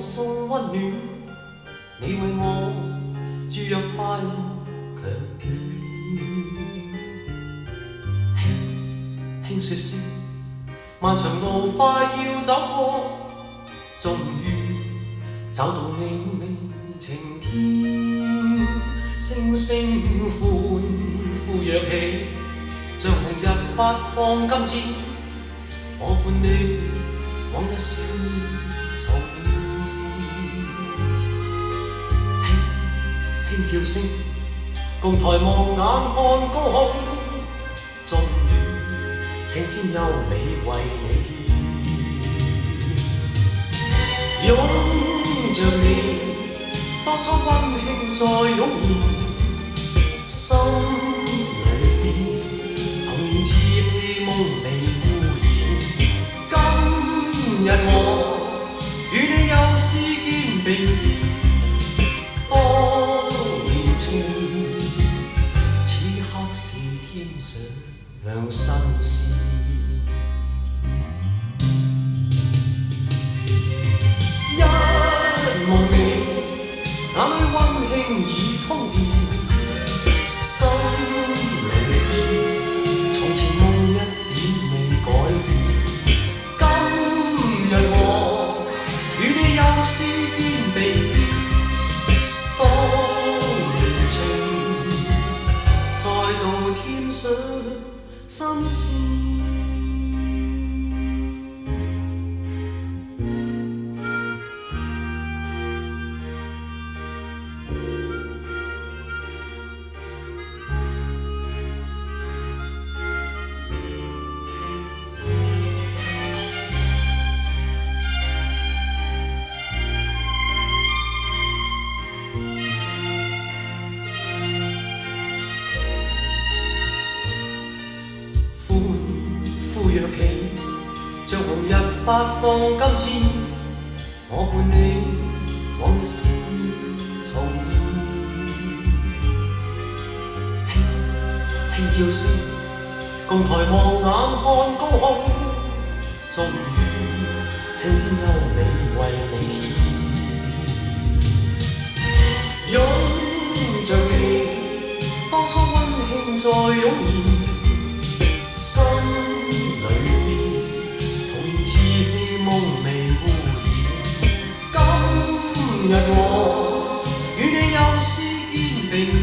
送溫暖，你為我注入快樂強電。輕說聲，漫長路快要走過，終於找到美美晴天。星星歡呼躍起，像紅日發放金箭，我伴你往日笑面重現。輕叫聲，共抬望眼看高空，終於青天優美為你獻。擁着你，當初溫馨再湧現，心裏邊童年稚氣夢未污染。今日我與你又試肩並肩，當年情，此刻是添上新鮮。一望你，眼裏溫馨已通電，心裏邊從前夢一點未改變。今日我與你又試肩並肩，當年情再度添上新鮮。呼躍起，像紅日發放金箭，我伴你往日笑面重現。輕叫聲，共抬望眼看高空，終於青天優美為你獻。擁着你，當初溫馨再湧現。心裏邊童年稚氣夢未污染。今日我與你又試肩並肩。